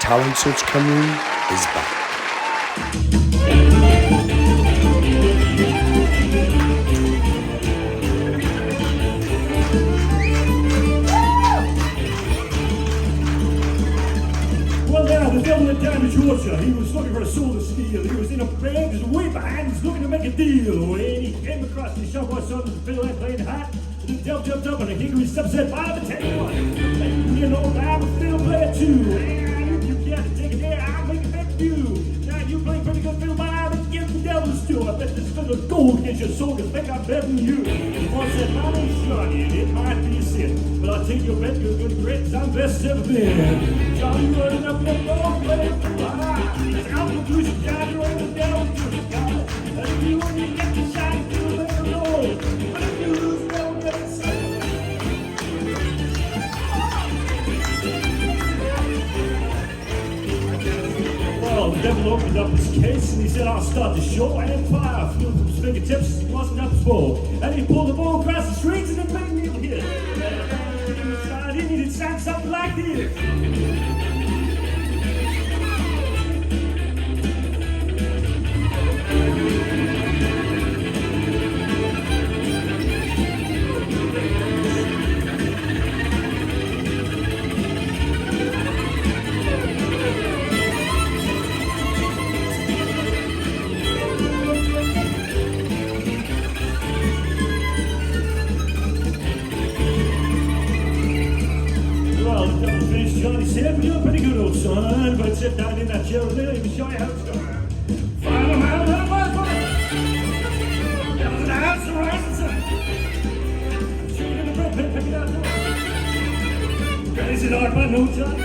Talent Search Cameroon is back. Well, now, the devil went down to Georgia. He was looking for a soul to steal. He was in a band, just way behind, he's looking to make a deal. When he came across the shop boy son with the fiddle and playing hot, the devil jumped up and the king was upset by the 10-1. You know, I'm a fiddle player too. And if you can't take it there, I'll make it back to you. Now, you play pretty good fiddle, but I'll give the devil's too. I bet this fiddle gold gets your soul to think I'm better than you. The boy said, my name's Johnny, and it might be a sin, but I'll take your bet, you're good friends, I'm best ever been. Johnny running up that ball, playing for a high. It's out the blue, Johnny running down to the guy. And you when you get the shot, you let her know. But if you lose, don't get it set. Well, the devil opened up his case and he said, I'll start the show. And fire flew from his fingertips, he wasn't up his bow. And he pulled the ball across the strings and it made me hit. I didn't need to sound something like this. Johnny said, you're pretty good, old son, but sit down in that chair and let me show you how it's done. Find a man that was one. That was an house to rise and sun. Chicken in the bread, pick it out. Crazy dog, but no Johnny.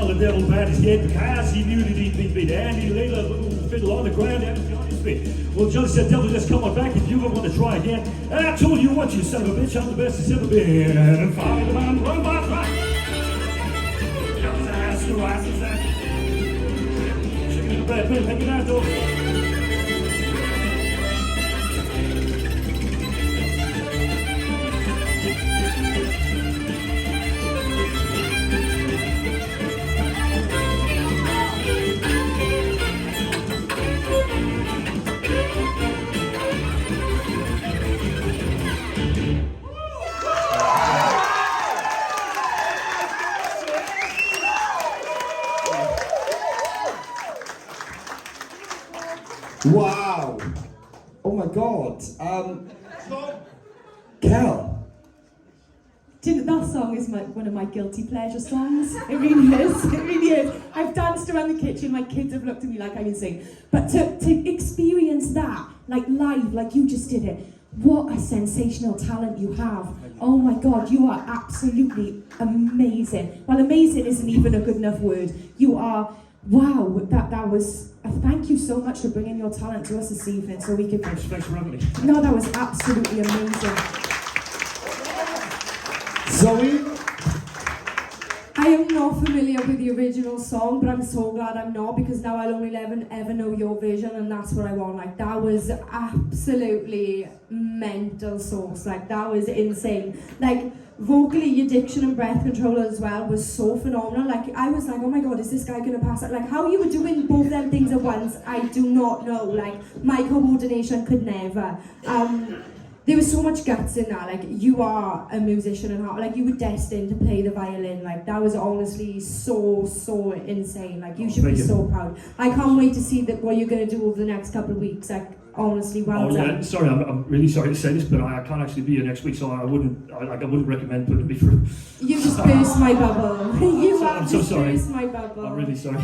The devil pat his head because he knew that he'd been beat, and he laid a little fiddle on the ground at Johnny's feet. Well, Johnny said, devil, just come on back if you ever want to try again. And I told you once, you son of a bitch, I'm the best it's ever been. And follow the man, run by fly. Devil's ass to rise and sack. Chicken in the bread, man, take it out, though. Wow! Oh my God! Kel. Do you know, that song is one of my guilty pleasure songs. It really is. It really is. I've danced around the kitchen. My kids have looked at me like I'm insane. But to experience that, like live, like you just did it, what a sensational talent you have. Oh my God, you are absolutely amazing. Well, amazing isn't even a good enough word. You are. Wow, that was. Thank you so much for bringing your talent to us this evening, so we could. Thanks for having me. No, that was absolutely amazing. Zoe? I am not familiar with the original song, but I'm so glad I'm not, because now I'll only ever know your version, and that's what I want. Like, that was absolutely mental sauce. Like, that was insane. Like, vocally, your diction and breath control as well was so phenomenal. Like, I was like, oh my God, is this guy gonna pass it? Like, how you were doing both them things at once, I do not know. Like, my coordination could never. There was so much guts in that. Like, you are a musician and heart. Like, you were destined to play the violin. Like, that was honestly so insane. Like, you should be so proud. I can't wait to see what you're gonna do over the next couple of weeks. Like, honestly, well done. Yeah, sorry, I'm really sorry to say this, but I can't actually be here next week, so I wouldn't recommend putting me through. You just burst my bubble. I'm so sorry. Burst my bubble. I'm really sorry.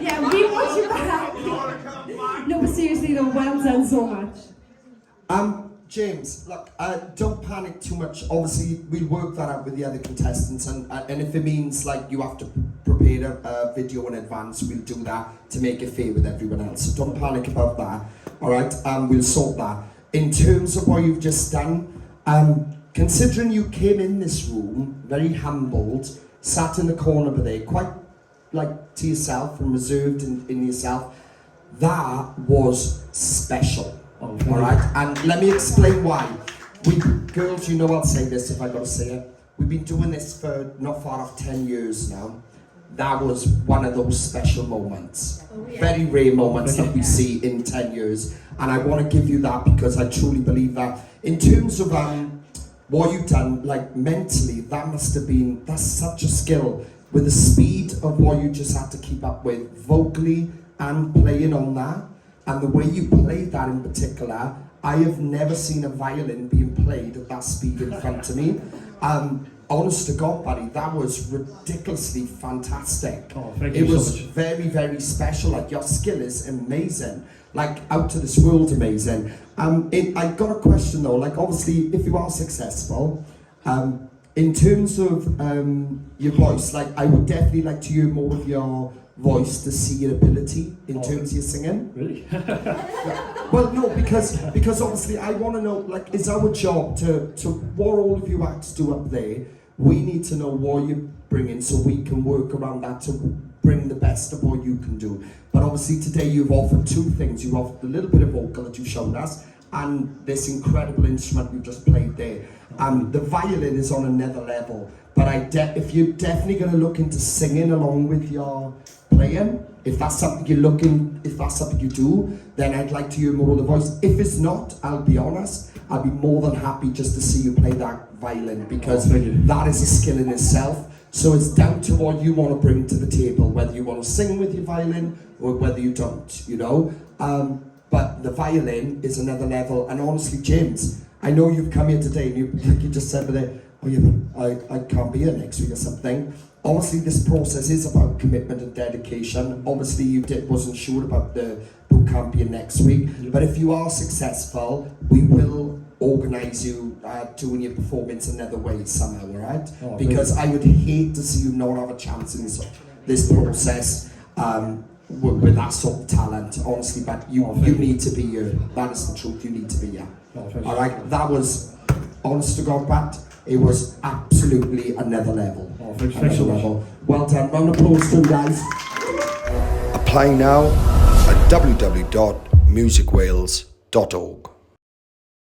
Yeah, we want you back. No, but seriously though, well done so much. James, look, don't panic too much. Obviously, we'll work that out with the other contestants, and if it means like you have to prepare a video in advance, we'll do that to make it fair with everyone else. So don't panic about that. All right, we'll sort that. In terms of what you've just done, considering you came in this room very humbled, sat in the corner over there, quite like to yourself and reserved in yourself, that was special. Oh, All right, and let me explain why. We girls, you know I'll say this if I gotta say it. We've been doing this for not far off 10 years now. That was one of those special moments. Oh, yeah. Very rare moments that we see in 10 years. And I want to give you that because I truly believe that. In terms of what you've done, like mentally, that's such a skill. With the speed of what you just had to keep up with, vocally and playing on that. And the way you played that in particular, I have never seen a violin being played at that speed in front of me. Honest to God, buddy, that was ridiculously fantastic. Oh, thank it you was so much. very, very special. Like, your skill is amazing. Like, out to this world amazing. I got a question though, like obviously if you are successful, in terms of your voice, like I would definitely like to hear more of your voice to see your ability in terms of your singing. Really? Well, no, because obviously I want to know, like, it's our job to what all of you acts do up there. We need to know what you're bringing so we can work around that to bring the best of what you can do. But obviously today you've offered two things. You've offered a little bit of vocal that you've shown us and this incredible instrument you've just played there. The violin is on another level. But if you're definitely going to look into singing along with your playing, if that's something you do, then I'd like to hear more of the voice. If it's not, I'll be honest, I'll be more than happy just to see you play that violin because that is a skill in itself. So it's down to what you want to bring to the table, whether you want to sing with your violin or whether you don't, you know. But the violin is another level. And honestly, James, I know you've come here today and you just said that, oh yeah, but I can't be here next week or something. Obviously, this process is about commitment and dedication. Obviously, you wasn't sure about the boot camp being next week. But if you are successful, we will organise you doing your performance another way somehow, all right? Oh, because I would hate to see you not have a chance in this process with that sort of talent, honestly. But you need to be here. That is the truth. You need to be here. All right? That was, honest to God, Pat, it was absolutely another level. Oh, thanks so much. Well done. Round of applause to you guys. Apply now at www.musicwales.org.